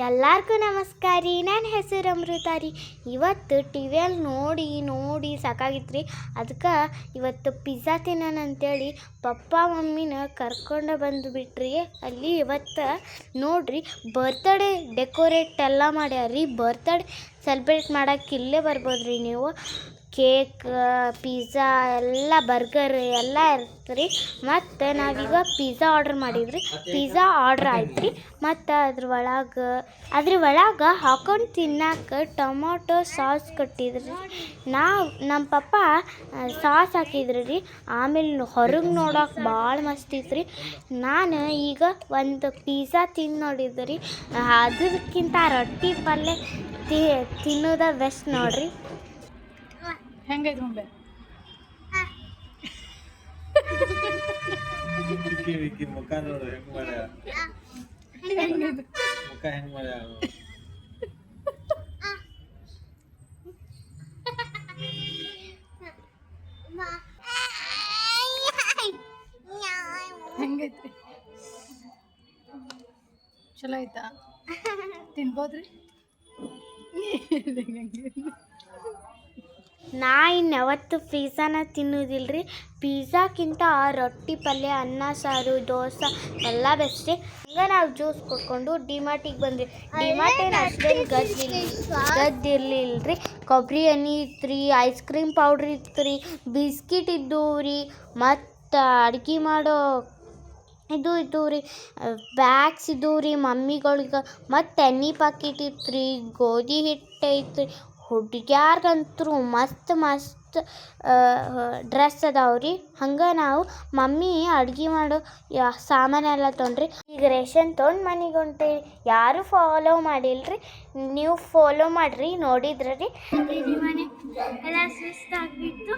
ಎಲ್ಲರಿಗೂ ನಮಸ್ಕಾರ ರೀ. ನನ್ನ ಹೆಸರು ಅಮೃತ ರೀ. ಇವತ್ತು ಟಿ ವಿಯಲ್ಲಿ ನೋಡಿ ಸಾಕಾಗಿತ್ತು ರೀ. ಅದಕ್ಕೆ ಇವತ್ತು ಪಿಜ್ಜಾ ತಿನ್ನೋಣ ಅಂತೇಳಿ ಪಪ್ಪ ಮಮ್ಮಿನ ಕರ್ಕೊಂಡು ಬಂದುಬಿಟ್ರಿ. ಅಲ್ಲಿ ಇವತ್ತು ನೋಡ್ರಿ ಬರ್ತ್ಡೇ ಡೆಕೋರೇಟ್ ಎಲ್ಲ ಮಾಡ್ಯಾರ ರೀ. ಬರ್ತ್ಡೇ ಸೆಲೆಬ್ರೇಟ್ ಮಾಡೋಕ್ಕೆ ಇಲ್ಲೇ ಬರ್ಬೋದು ರೀ ನೀವು. ಕೇಕ್, ಪಿಜ್ಜಾ ಎಲ್ಲ ಬರ್ಗರ್ ಎಲ್ಲ ಇರುತ್ತೆ ರೀ. ಮತ್ತು ನಾವೀಗ ಪಿಜ್ಜಾ ಆರ್ಡ್ರ್ ಮಾಡಿದ್ರಿ. ಪಿಜ್ಜಾ ಆರ್ಡ್ರ್ ಆಯ್ತು ರೀ. ಮತ್ತು ಅದ್ರ ಒಳಗೆ ಹಾಕೊಂಡು ತಿನ್ನಕ್ಕೆ ಟೊಮೊಟೊ ಸಾಸ್ ಕೊಟ್ಟಿದ್ರಿ. ನಮ್ಮ ಪಪ್ಪ ಸಾಸ್ ಹಾಕಿದ್ರಿ ರೀ. ಆಮೇಲೆ ಹೊರಗೆ ನೋಡೋಕೆ ಭಾಳ ಮಸ್ತ್ ಇತ್ತು ರೀ. ನಾನು ಈಗ ಒಂದು ಪಿಜ್ಜಾ ತಿಂದು ನೋಡಿದ್ದೆ ರೀ. ಅದಕ್ಕಿಂತ ರೊಟ್ಟಿ ಪಲ್ಯ ತಿನ್ನೋದ ಬೆಸ್ಟ್ ನೋಡ್ರಿ. ಹೆಂಗೈತೆ ಮುಂಬೆ ಮುಖ ನೋಡು ಹೆಂಗ್ ಮಾಡ್ಯ ಮುಖ ಹೆಂಗ್ ಮಾಡ್ಯ ಹೆಂಗೈತ್ರಿ? ಚಲೋ ಆಯ್ತಾ? ತಿನ್ಬೋದ್ರಿ? ನಾ ಇನ್ಯಾವತ್ತು ಪಿಜ್ಜಾನ ತಿನ್ನೋದಿಲ್ಲ ರೀ. ಪಿಜ್ಜಾಕ್ಕಿಂತ ರೊಟ್ಟಿ ಪಲ್ಯ, ಅನ್ನ ಸಾರು, ದೋಸೆ ಎಲ್ಲ ಬೆಸ್ಟ್ ರೀ. ಹಂಗೆ ನಾವು ಜ್ಯೂಸ್ ಕೊಟ್ಕೊಂಡು ಡಿಮಾರ್ಟಿಗೆ ಬಂದ್ವಿ. ಡಿಮಾರ್ಟ್ ಏನು ಅಷ್ಟೇನು ಗದ್ದಿರ್ಲಿಲ್ಲ ರೀ. ಕೊಬ್ಬರಿ ಎಣ್ಣೆ ಇತ್ತು ರೀ, ಐಸ್ ಕ್ರೀಮ್ ಪೌಡ್ರ್ ಇತ್ತು ರೀ, ಬಿಸ್ಕಿಟ್ ಇದ್ದವು ರೀ, ಮತ್ತು ಅಡ್ಗೆ ಮಾಡೋ ಇದು ಇದ್ದವು ರೀ, ಬ್ಯಾಗ್ಸ್ ಇದ್ದವು ರೀ ಮಮ್ಮಿಗಳಿಗೆ. ಮತ್ತು ಎಣ್ಣೆ ಪಾಕಿಟ್ ಇತ್ತು ರೀ, ಗೋಧಿ ಹಿಟ್ಟು ಐತೆ ರೀ. ಹುಡುಗ್ಯಾರ್ಗಂತೂ ಮಸ್ತ್ ಡ್ರೆಸ್ ಅದಾವೆ ರೀ. ಹಂಗೆ ನಾವು ಮಮ್ಮಿ ಅಡ್ಗೆ ಮಾಡೋ ಸಾಮಾನೆಲ್ಲ ತೊಗೊಂಡ್ರಿ. ಈಗ ರೇಷನ್ ತೊಗೊಂಡು ಮನೆಗೆ ಹೊಂಟೇವಿ. ಯಾರೂ ಫಾಲೋ ಮಾಡಿಲ್ಲ ರೀ. ನೀವು ಫಾಲೋ ಮಾಡಿರಿ, ನೋಡಿದ್ರಿ ರೀ. ಮನೆ ಎಲ್ಲ ಸುಸ್ತಾಗಿತ್ತು.